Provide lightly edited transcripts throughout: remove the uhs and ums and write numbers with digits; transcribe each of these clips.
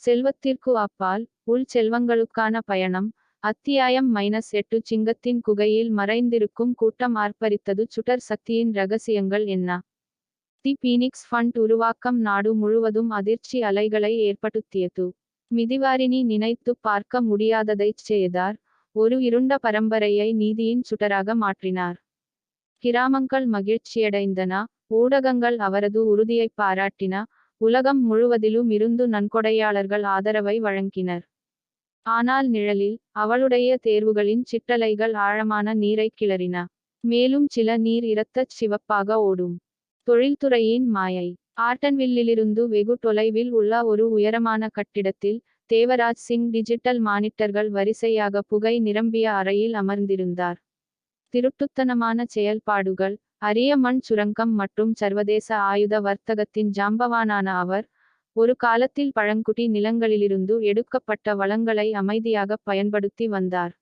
செல்வத்திற்கு அப்பால் உள் செல்வங்களுக்கான பயணம். அத்தியாயம் -8 சிங்கத்தின் குகையில் மறைந்திருக்கும் கூட்டம் ஆர்ப்பரித்தது. சுடர் சக்தியின் ரகசியங்கள் என்ன? தி பீனிக்ஸ் ஃபண்ட் உருவாக்கம் நாடு முழுவதும் அதிர்ச்சி அலைகளை ஏற்படுத்தியது. மிதிவாரிணி நினைத்து பார்க்க முடியாததைச் செய்தார். ஒரு இருண்ட பரம்பரையை நீதியின் சுடராக மாற்றினார். கிராமங்கள் மகிழ்ச்சியடைந்தன. ஊடகங்கள் அவரது உறுதியை பாராட்டின. உலகம் முழுவதிலும் இருந்து நன்கொடையாளர்கள் ஆதரவை வழங்கினர். ஆனால் நிழலில் அவளுடைய தேர்வுகளின் சிற்றலைகள் ஆழமான நீரை கிளறின. மேலும் சில நீர் இரத்தச் சிவப்பாக ஓடும். தொழில்துறையின் மாயை. ஆர்டன்வில்லிலிருந்து வெகு தொலைவில் உள்ள ஒரு உயரமான கட்டிடத்தில் தேவராஜ் சிங் டிஜிட்டல் மானிட்டர்கள் வரிசையாக புகை நிரம்பிய அறையில் அமர்ந்திருந்தார். திருட்டுத்தனமான செயல்பாடுகள், அரிய மண் சுரங்கம் மற்றும் சர்வதேச ஆயுத வர்த்தகத்தின் ஜாம்பவானான அவர், ஒரு காலத்தில் பழங்குடி நிலங்களிலிருந்து எடுக்கப்பட்ட வளங்களை அமைதியாக பயன்படுத்தி வந்தார்.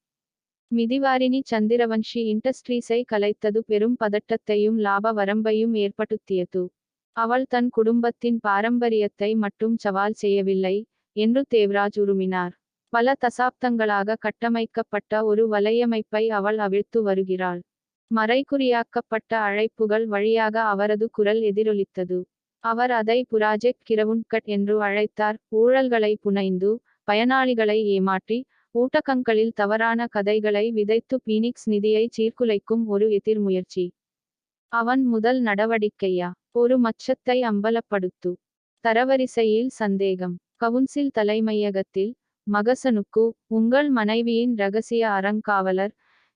மிதிவாரிணி சந்திரவன்ஷி இண்டஸ்ட்ரீஸை கலைத்தது பெரும் பதட்டத்தையும் லாப வரம்பையும் ஏற்படுத்தியது. அவள் தன் குடும்பத்தின் பாரம்பரியத்தை மட்டும் சவால் செய்யவில்லை என்று தேவ்ராஜ் உருமினார். பல தசாப்தங்களாக கட்டமைக்கப்பட்ட ஒரு வலையமைப்பை அவள் அவிழ்த்து வருகிறாள். மறைகுறியாக்கப்பட்ட அழைப்புகள் வழியாக அவரது குரல் எதிரொலித்தது. அவர் அதை புராஜெக்ட் கிரவுண்ட்கட் என்று அழைத்தார். ஊழல்களை புனைந்து, பயனாளிகளை ஏமாற்றி, ஊட்டகங்களில் தவறான கதைகளை விதைத்து பீனிக்ஸ் நிதியை சீர்குலைக்கும் ஒரு எதிர் முயற்சி. அவன் முதல் நடவடிக்கையா? ஒரு மச்சத்தை அம்பலப்படுத்து. தரவரிசையில் சந்தேகம். கவுன்சில் தலைமையகத்தில் மகசனுக்கு உங்கள் மனைவியின் இரகசிய அறங்காவலர்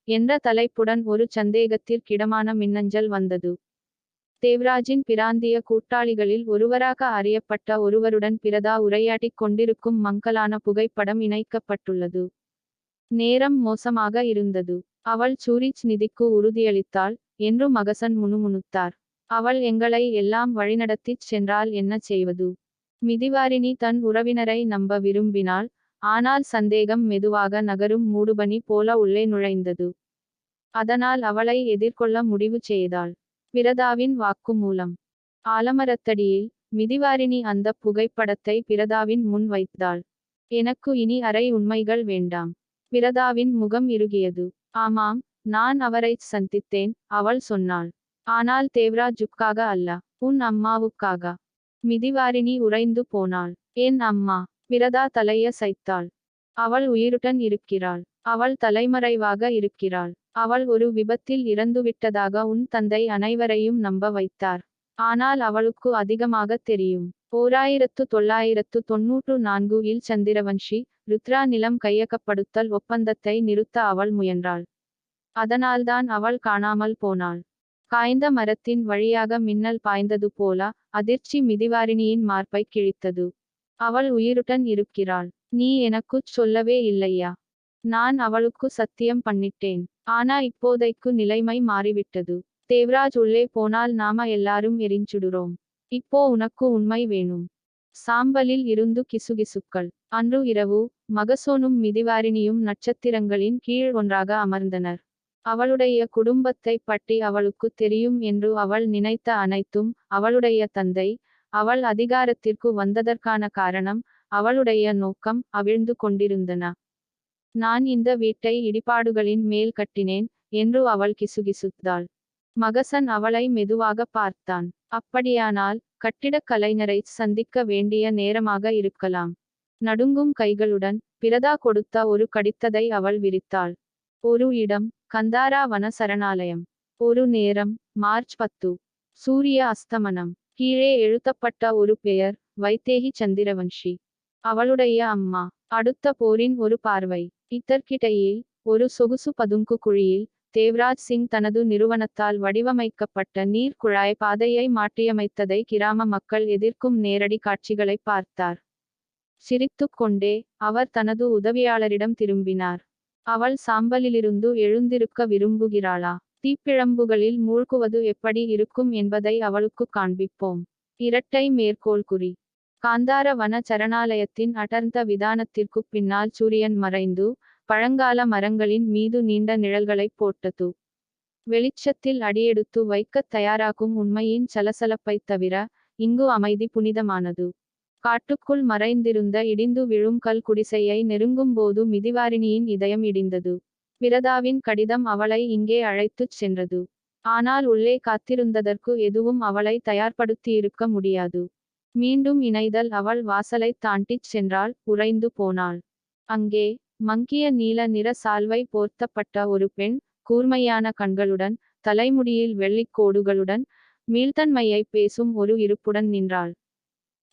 என்ற தலைப்புடன் ஒரு சந்தேகத்திற்கிடமான மின்னஞ்சல் வந்தது. தேவ்ராஜின் பிராந்திய கூட்டாளிகளில் ஒருவராக அறியப்பட்ட ஒருவருடன் பிரதா உரையாடிக் கொண்டிருக்கும் மங்கலான புகைப்படம் இணைக்கப்பட்டுள்ளது. நேரம் மோசமாக இருந்தது. அவள் சூரிச் நிதிக்கு உறுதியளித்தாள் என்று மகசன் முணுமுணுத்தார். அவள் எங்களை எல்லாம் வழிநடத்திச் சென்றால் என்ன செய்வது? மிதிவாரிணி தன் உறவினரை நம்ப விரும்பினாள். ஆனால் சந்தேகம் மெதுவாக நகரும் மூடுபனி போல உள்ளே நுழைந்தது. அதனால் அவளை எதிர்கொள்ள முடிவு செய்தாள். பிரதாவின் வாக்குமூலம். ஆலமரத்தடியில் மிதிவாரிணி அந்த புகைப்படத்தை பிரதாவின் முன் வைத்தாள். எனக்கு இனி அரை உண்மைகள் வேண்டாம். பிரதாவின் முகம் இறுகியது. ஆமாம், நான் அவரைச் சந்தித்தேன், அவள் சொன்னாள். ஆனால் தேவ்ராஜுக்காக அல்ல, உன் அம்மாவுக்காக. மிதிவாரிணி உறைந்து போனாள். என் அம்மா? பிரதா தலையசைத்தாள். அவள் உயிருடன் இருக்கிறாள். அவள் தலைமறைவாக இருக்கிறாள். அவள் ஒரு விபத்தில் இறந்துவிட்டதாக உன் தந்தை அனைவரையும் நம்ப வைத்தார். ஆனால் அவளுக்கு அதிகமாக தெரியும். 1994 இல் சந்திரவன்ஷி, ருத்ரா நிலம் கையகப்படுத்தல் ஒப்பந்தத்தை நிறுத்த அவள் முயன்றாள். அதனால்தான் அவள் காணாமல் போனாள். காய்ந்த மரத்தின் வழியாக மின்னல் பாய்ந்தது போல அதிர்ச்சி மிதிவாரிணியின் மார்பை கிழித்தது. அவள் உயிருடன் இருக்கிறாள். நீ எனக்குச் சொல்லவே இல்லையா? நான் அவளுக்கு சத்தியம் பண்ணிட்டேன். ஆனா இப்போதைக்கு நிலைமை மாறிவிட்டது. தேவ்ராஜ் உள்ளே போனால் நாம எல்லாரும் எரிஞ்சுடுறோம். இப்போ உனக்கு உண்மை வேணும். சாம்பலில் இருந்து கிசுகிசுக்கள். அன்று இரவு மகசோனும் மிதிவாரிணியும் நட்சத்திரங்களின் கீழ் ஒன்றாக அமர்ந்தனர். அவளுடைய குடும்பத்தை பற்றி அவளுக்கு தெரியும் என்று அவள் நினைத்த அனைத்தும், அவளுடைய தந்தை, அவள் அதிகாரத்திற்கு வந்ததற்கான காரணம், அவளுடைய நோக்கம் அவிழ்ந்து கொண்டிருந்தன. நான் இந்த வீட்டை இடிபாடுகளின் மேல் கட்டினேன் என்று அவள் கிசுகிசுத்தாள். மகசன் அவளை மெதுவாக பார்த்தான். அப்படியானால் கட்டிடக் கலைஞரை சந்திக்க வேண்டிய நேரமாக இருக்கலாம். நடுங்கும் கைகளுடன் பிரதா கொடுத்த ஒரு கடிதத்தை அவள் விரித்தாள். ஒரு இடம், கந்தாரா வன சரணாலயம். ஒரு நேரம், மார்ச் 10. சூரிய அஸ்தமனம். கீழே எழுதப்பட்ட ஒரு பெயர், வைத்தேகி சந்திரவன்ஷி. அவளுடைய அம்மா. அடுத்த போரின் ஒரு பார்வை. இதற்கிடையில் ஒரு சொகுசு பதுங்கு குழியில் தேவ்ராஜ் சிங் தனது நிறுவனத்தால் வடிவமைக்கப்பட்ட நீர் குழாய் பாதையை மாற்றியமைத்ததை கிராம மக்கள் எதிர்க்கும் நேரடி காட்சிகளை பார்த்தார். சிரித்துக் கொண்டே அவர் தனது உதவியாளரிடம் திரும்பினார். அவள் சாம்பலிலிருந்து எழுந்திருக்க விரும்புகிறாளா? தீப்பிழம்புகளில் மூழ்குவது எப்படி இருக்கும் என்பதை அவளுக்கு காண்பிப்போம். இரட்டை மேற்கோள் குறி. காந்தார வன சரணாலயத்தின் அடர்ந்த விதானத்திற்குப் பின்னால் சூரியன் மறைந்து, பழங்கால மரங்களின் மீது நீண்ட நிழல்களைப் போட்டது. வெளிச்சத்தில் அடியெடுத்து வைக்கத் தயாராகும் உண்மையின் சலசலப்பைத் தவிர, இங்கு அமைதி புனிதமானது. காட்டுக்குள் மறைந்திருந்த இடிந்து விழும் கல் குடிசையை நெருங்கும் போது மிதிவாரிணியின் இதயம் இடிந்தது. பிரதாவின் கடிதம் அவளை இங்கே அழைத்துச் சென்றது. ஆனால் உள்ளே காத்திருந்ததற்கு எதுவும் அவளை தயார்படுத்தியிருக்க முடியாது. மீண்டும் இணைதல் அவள் வாசலைத் தாண்டிச் சென்றாள், உறைந்து போனாள். அங்கே மங்கிய நீல நிற சால்வை போர்த்தப்பட்ட ஒரு பெண், கூர்மையான கண்களுடன், தலைமுடியில் வெள்ளிக் கோடுகளுடன், மீள்தன்மையை பேசும் ஒரு இருப்புடன் நின்றாள்.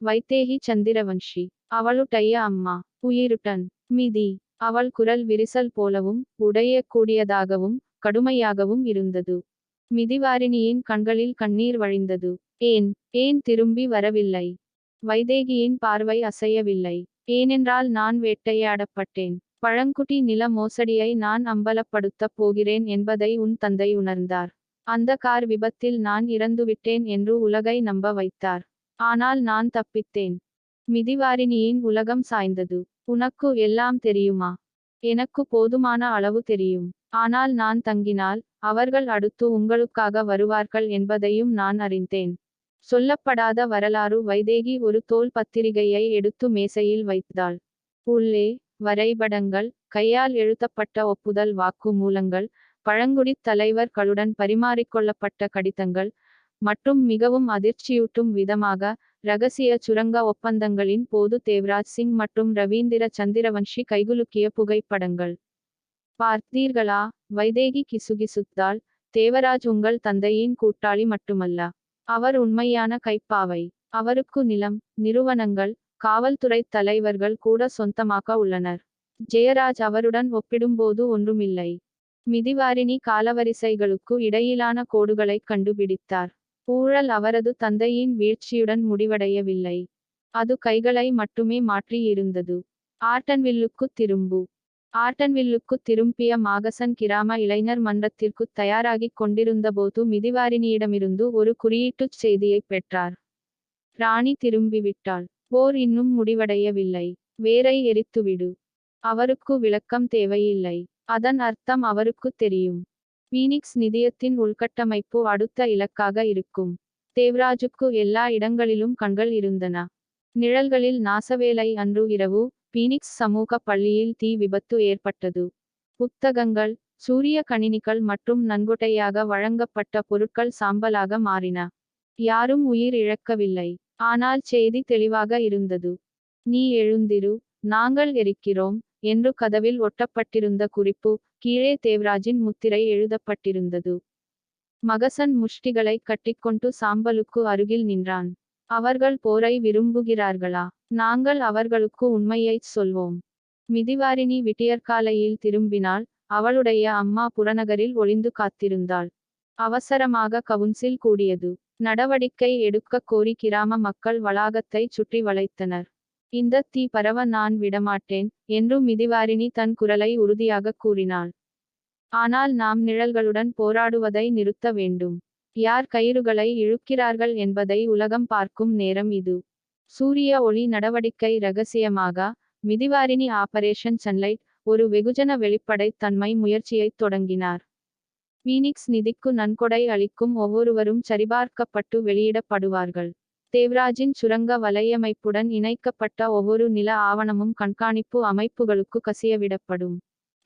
வைத்தேகி சந்திரவன்ஷி. அவளுடைய அம்மா. உயிருடன். மிதி. அவள் குரல் விரிசல் போலவும், உடையக்கூடியதாகவும், கடுமையாகவும் இருந்தது. மிதிவாரிணியின் கண்களில் கண்ணீர் வழிந்தது. ஏன் திரும்பி வரவில்லை? வைதேகியின் பார்வை அசையவில்லை. ஏனென்றால் நான் வேட்டையாடப்பட்டேன். பழங்குடி நில மோசடியை நான் அம்பலப்படுத்தப் போகிறேன் என்பதை உன் தந்தை உணர்ந்தார். அந்த கார் விபத்தில் நான் இறந்துவிட்டேன் என்று உலகை நம்ப வைத்தார். ஆனால் நான் தப்பித்தேன். மிதிவாரிணியின் உலகம் சாய்ந்தது. உனக்கு எல்லாம் தெரியுமா? எனக்கு போதுமான அளவு தெரியும். ஆனால் நான் தங்கினால், அவர்கள் அடுத்து உங்களுக்காக வருவார்கள் என்பதையும் நான் அறிந்தேன். சொல்லப்படாத வரலாறு. வைதேகி ஒரு தோல் பத்திரிகையை எடுத்து மேசையில் வைத்தாள். உள்ளே வரைபடங்கள், கையால் எழுதப்பட்ட ஒப்புதல் வாக்குமூலங்கள், பழங்குடித் தலைவர்களுடன் பரிமாறிக்கொள்ளப்பட்ட கடிதங்கள், மற்றும் மிகவும் அதிர்ச்சியூட்டும் விதமாக, ரகசிய சுரங்க ஒப்பந்தங்களின் போது தேவ்ராஜ் சிங் மற்றும் ரவீந்திர சந்திரவன்ஷி கைகுலுக்கிய புகைப்படங்கள். பார்த்தீர்களா? வைதேகி கிசுகிசுத்தாள். தேவராஜ் உங்கள் தந்தையின் கூட்டாளி மட்டுமல்ல. அவர் உண்மையான கைப்பாவை. அவருக்கு நிலம், நிறுவனங்கள், காவல்துறைத் தலைவர்கள் கூட சொந்தமாக உள்ளனர். ஜெயராஜ் அவருடன் ஒப்பிடும்போது ஒன்றுமில்லை. மிதிவாரிணி காலவரிசைகளுக்கு இடையிலான கோடுகளைக் கண்டுபிடித்தார். ஊழல் அவரது தந்தையின் வீழ்ச்சியுடன் முடிவடையவில்லை. அது கைகளை மட்டுமே மாற்றி இருந்தது. ஆர்டன்வில்லுக்குத் திரும்பு. ஆர்டன்வில்லுக்குத் திரும்பிய மாகசன் கிராம இளைஞர் மன்றத்திற்குத் தயாராகிக் கொண்டிருந்தபோது மிதிவாரிணியிடமிருந்து ஒரு குறியீட்டுச் செய்தியைப் பெற்றார். ராணி திரும்பிவிட்டாள். போர் இன்னும் முடிவடையவில்லை. வேரை எரித்துவிடு. அவருக்கு விளக்கம் தேவையில்லை. அதன் அர்த்தம் அவருக்குத் தெரியும். பீனிக்ஸ் நிதியத்தின் உள்கட்டமைப்பு அடுத்த இலக்காக இருக்கும். தேவ்ராஜுக்கு எல்லா இடங்களிலும் கண்கள் இருந்தன. நிழல்களில் நாசவேலை. அன்று இரவு பீனிக்ஸ் சமூக பள்ளியில் தீ விபத்து ஏற்பட்டது. புத்தகங்கள், சூரிய கணினிகள் மற்றும் நன்கொடையாக வழங்கப்பட்ட பொருட்கள் சாம்பலாக மாறின. யாரும் உயிர் இழக்கவில்லை. ஆனால் செய்தி தெளிவாக இருந்தது. நீ எழுந்திரு, நாங்கள் எரிக்கிறோம் என்று கதவில் ஒட்டப்பட்டிருந்த குறிப்பு. கீழே தேவ்ராஜின் முத்திரை எழுதப்பட்டிருந்தது. மகசன் முஷ்டிகளை கட்டிக்கொண்டு சாம்பலுக்கு அருகில் நின்றான். அவர்கள் போரை விரும்புகிறார்களா? நாங்கள் அவர்களுக்கு உண்மையைச் சொல்வோம். மிதிவாரிணி விடியற்காலையில் திரும்பினாள். அவளுடைய அம்மா புறநகரில் ஒளிந்து காத்திருந்தாள். அவசரமாக கவுன்சில் கூடியது. நடவடிக்கை எடுக்கக் கோரி கிராம மக்கள் வளாகத்தை சுற்றி வளைத்தனர். இந்த தீ பரவ நான் விடமாட்டேன் என்று மிதிவாரிணி தன் குரலை உறுதியாகக் கூறினாள். ஆனால் நாம் நிழல்களுடன் போராடுவதை நிறுத்த வேண்டும். யார் கயிறுகளை இழுக்கிறார்கள் என்பதை உலகம் பார்க்கும் நேரம் இது. சூரிய ஒளி நடவடிக்கை ரகசியமாக. மிதிவாரிணி ஆபரேஷன் சன்லைட். ஒரு வெகுஜன வெளிப்படைத் தன்மை முயற்சியைத் தொடங்கினார். பீனிக்ஸ் நிதிக்கு நன்கொடை அளிக்கும் ஒவ்வொருவரும் சரிபார்க்கப்பட்டு வெளியிடப்படுவார்கள். தேவ்ராஜின் சுரங்க வலையமைப்புடன் இணைக்கப்பட்ட ஒவ்வொரு நில ஆவணமும் கண்காணிப்பு அமைப்புகளுக்கு கசியவிடப்படும்.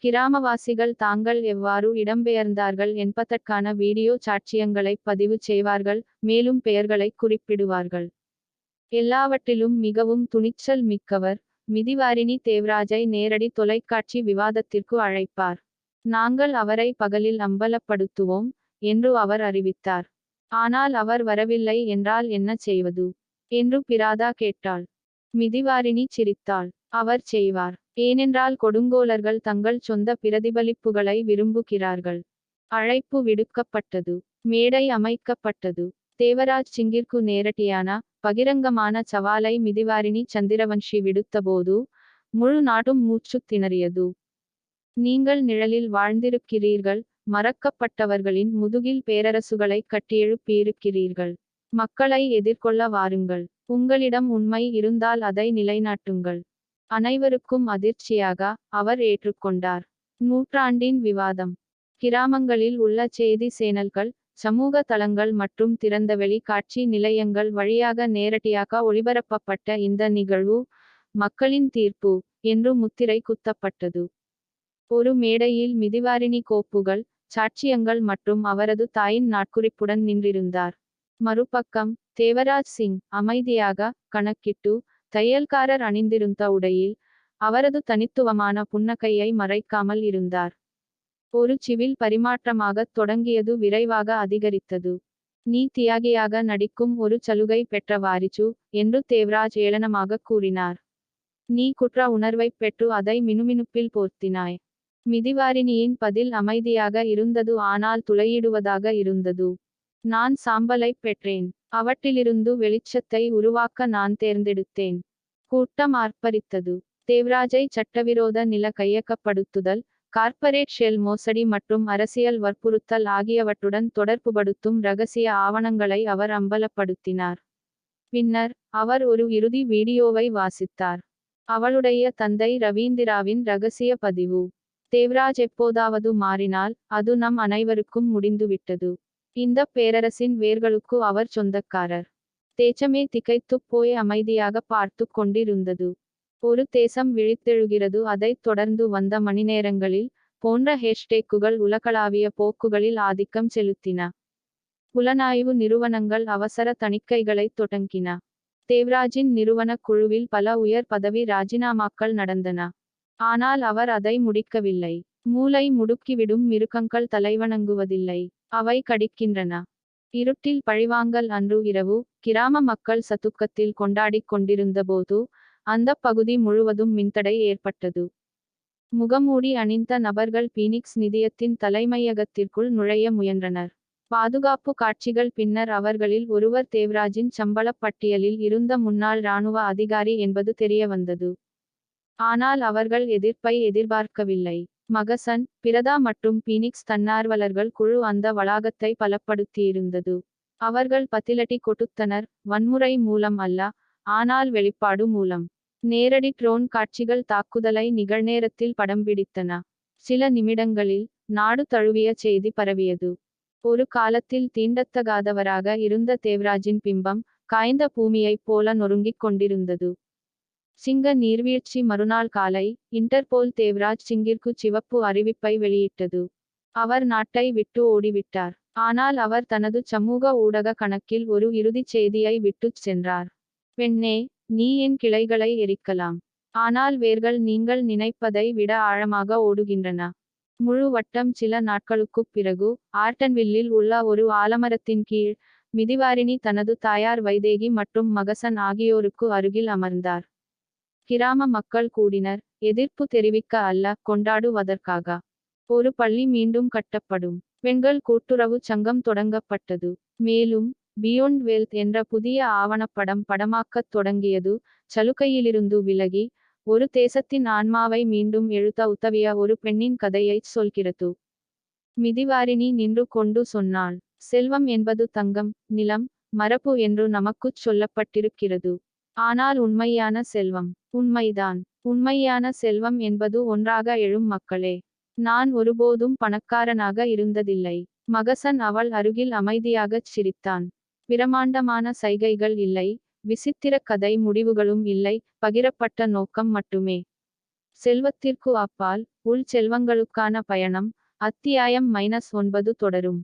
கிராமவாசிகள் தாங்கள் எவ்வாறு இடம்பெயர்ந்தார்கள் என்பதற்கான வீடியோ சாட்சியங்களைப் பதிவு செய்வார்கள், மேலும் பெயர்களை குறிப்பிடுவார்கள். எல்லாவற்றிலும் மிகவும் துணிச்சல் மிக்கவர், மிதிவாரிணி தேவ்ராஜை நேரடி தொலைக்காட்சி விவாதத்திற்கு அழைப்பார். நாங்கள் அவரை பகலில் அம்பலப்படுத்துவோம் என்று அவர் அறிவித்தார். ஆனால் அவர் வரவில்லை என்றால் என்ன செய்வது என்று பிராதா கேட்டாள். மிதிவாரிணி சிரித்தாள். அவர் செய்வார். ஏனென்றால் கொடுங்கோலர்கள் தங்கள் சொந்த பிரதிபலிப்புகளை விரும்புகிறார்கள். அழைப்பு விடுக்கப்பட்டது. மேடை அமைக்கப்பட்டது. தேவராஜ் சிங்கிற்கு நேரடியான, பகிரங்கமான சவாலை மிதிவாரிணி சந்திரவன்ஷி விடுத்தபோது, முழு நாடும் மூச்சுத் திணறியது. நீங்கள் நிழலில் வாழ்ந்திருக்கிறீர்கள், மறக்கப்பட்டவர்களின் முதுகில் பேரரசுகளை கட்டியெழுப்பியிருக்கிறீர்கள். மக்களை எதிர்கொள்ள வாருங்கள். உங்களிடம் உண்மை இருந்தால் அதை நிலைநாட்டுங்கள். அனைவருக்கும் அதிர்ச்சியாக, அவர் ஏற்றுக்கொண்டார். நூற்றாண்டின் விவாதம். கிராமங்களில் உள்ள செய்தி சேனல்கள், சமூக தளங்கள் மற்றும் திறந்தவெளி காட்சி நிலையங்கள் வழியாக நேரடியாக ஒளிபரப்பப்பட்ட இந்த நிகழ்வு மக்களின் தீர்ப்பு என்று முத்திரை குத்தப்பட்டது. ஒரு மேடையில் மிதிவாரிணி கோப்புகள், சாட்சியங்கள் மற்றும் அவரது தாயின் நாட்குறிப்புடன் நின்றிருந்தார். மறுபக்கம் தேவராஜ் சிங் அமைதியாக கணக்கிட்டு தையல்காரர் அணிந்திருந்த உடையில் அவரது தனித்துவமான புன்னகையை மறைக்காமல் இருந்தார். ஒரு சிவில் பரிமாற்றமாகத் தொடங்கியது விரைவாக அதிகரித்தது. நீ தியாகியாக நடிக்கும் ஒரு சலுகை பெற்ற வாரிசு என்று தேவராஜ் ஏளனமாக கூறினார். நீ குற்ற உணர்வைப் பெற்று அதை மினுமினுப்பில் போர்த்தினாய். மிதிவாரிணியின் பதில் அமைதியாக இருந்தது, ஆனால் துளையிடுவதாக இருந்தது. நான் சாம்பலைப் பெற்றேன். அவற்றிலிருந்து வெளிச்சத்தை உருவாக்க நான் தேர்ந்தெடுத்தேன். கூட்டம் ஆர்ப்பரித்தது. தேவராஜை சட்டவிரோத நில கையகப்படுத்துதல், கார்ப்பரேட் ஷெல் மோசடி மற்றும் அரசியல் வற்புறுத்தல் ஆகியவற்றுடன் தொடர்புபடுத்தும் ரகசிய ஆவணங்களை அவர் அம்பலப்படுத்தினார். பின்னர் அவர் ஒரு இறுதி வீடியோவை வாசித்தார். அவளுடைய தந்தை ரவீந்திராவின் ரகசிய பதிவு. தேவராஜ் எப்போதாவது மாறினால் அது நம் அனைவருக்கும் முடிந்துவிட்டது. இந்த பேரரசின் வேர்களுக்கு அவர் சொந்தக்காரர். தேசமே திகைத்துப் போய் அமைதியாக பார்த்து கொண்டிருந்தது. ஒரு தேசம் விழித்தெழுகிறது. அதைத் தொடர்ந்து வந்த மணிநேரங்களில் போன்ற ஹேஷ்டேக்குகள் உலகளாவிய போக்குகளில் ஆதிக்கம் செலுத்தின. புலனாய்வு நிறுவனங்கள் அவசர தணிக்கைகளைத் தொடங்கின. தேவராஜின் நிறுவனக் குழுவில் பல உயர் பதவி ராஜினாமாக்கள் நடந்தன. ஆனால் அவர் அதை முடிக்கவில்லை. மூளை முடுக்கிவிடும் மிருகங்கள் தலைவணங்குவதில்லை, அவை கடிக்கின்றன. இருட்டில் பழிவாங்கல். அன்று இரவு கிராம மக்கள் சதுக்கத்தில் கொண்டாடிக் கொண்டிருந்தபோது அந்தப் பகுதி முழுவதும் மின்தடை ஏற்பட்டது. முகமூடி அணிந்த நபர்கள் பீனிக்ஸ் நிதியத்தின் தலைமையகத்திற்குள் நுழைய முயன்றனர். பாதுகாப்பு காட்சிகள். பின்னர் அவர்களில் ஒருவர் தேவராஜின் சம்பளப் பட்டியலில் இருந்த முன்னாள் இராணுவ அதிகாரி என்பது தெரியவந்தது. ஆனால் அவர்கள் எதிர்ப்பை எதிர்பார்க்கவில்லை. மகசன், பிரதா மற்றும் பீனிக்ஸ் தன்னார்வலர்கள் குழு அந்த வளாகத்தை பலப்படுத்தியிருந்தது. அவர்கள் பதிலடி கொடுத்தனர், வன்முறை மூலம் அல்ல, ஆனால் வெளிப்பாடு மூலம். நேரடி ட்ரோன் காட்சிகள் தாக்குதலை நிகழ்நேரத்தில் படம் பிடித்தன. சில நிமிடங்களில் நாடு தழுவிய செய்தி பரவியது. ஒரு காலத்தில் தீண்டத்தகாதவராக இருந்த தேவராஜின் பிம்பம் காய்ந்த பூமியைப் போல நொறுங்கிக் கொண்டிருந்தது. சிங்க நீர்வீழ்ச்சி. மறுநாள் காலை இன்டர்போல் தேவராஜ் சிங்கிற்கு சிவப்பு அறிவிப்பை வெளியிட்டது. அவர் நாட்டை விட்டு ஓடிவிட்டார். ஆனால் அவர் தனது சமூக ஊடக கணக்கில் ஒரு இறுதிச் செய்தியை விட்டுச் சென்றார். பெண்ணே, நீ என் கிளைகளை எரிக்கலாம். ஆனால் வேர்கள் நீங்கள் நினைப்பதை விட ஆழமாக ஓடுகின்றன. முழு வட்டம். சில நாட்களுக்குப் பிறகு ஆர்டன்வில்லில் உள்ள ஒரு ஆலமரத்தின் கீழ் மிதிவாரிணி தனது தாயார் வைதேகி மற்றும் மகசன் ஆகியோருக்கு அருகில் அமர்ந்தார். கிராம மக்கள் கூடினர், எதிர்ப்பு தெரிவிக்க அல்ல, கொண்டாடுவதற்காக. ஒரு பள்ளி மீண்டும் கட்டப்படும். பெண்கள் கூட்டுறவு சங்கம் தொடங்கப்பட்டது. மேலும் பியோண்ட் வெல்த் என்ற புதிய ஆவணப்படம் படமாக்கத் தொடங்கியது. சலுகையிலிருந்து விலகி ஒரு தேசத்தின் ஆன்மாவை மீண்டும் எழுத உதவிய ஒரு பெண்ணின் கதையைச் சொல்கிறது. மிதிவாரிணி நின்று கொண்டு சொன்னாள், செல்வம் என்பது தங்கம், நிலம், மரபு என்று நமக்குச் சொல்லப்பட்டிருக்கிறது. ஆனால் உண்மையான செல்வம் உண்மைதான். உண்மையான செல்வம் என்பது ஒன்றாக எழும் மக்களே. நான் ஒருபோதும் பணக்காரனாக இருந்ததில்லை. மகசன் அவள் அருகில் அமைதியாகச் சிரித்தான். பிரமாண்டமான சைகைகள் இல்லை, விசித்திர கதை முடிவுகளும் இல்லை, பகிரப்பட்ட நோக்கம் மட்டுமே. செல்வத்திற்கு அப்பால் உள் செல்வங்களுக்கான பயணம். அத்தியாயம் -9 தொடரும்.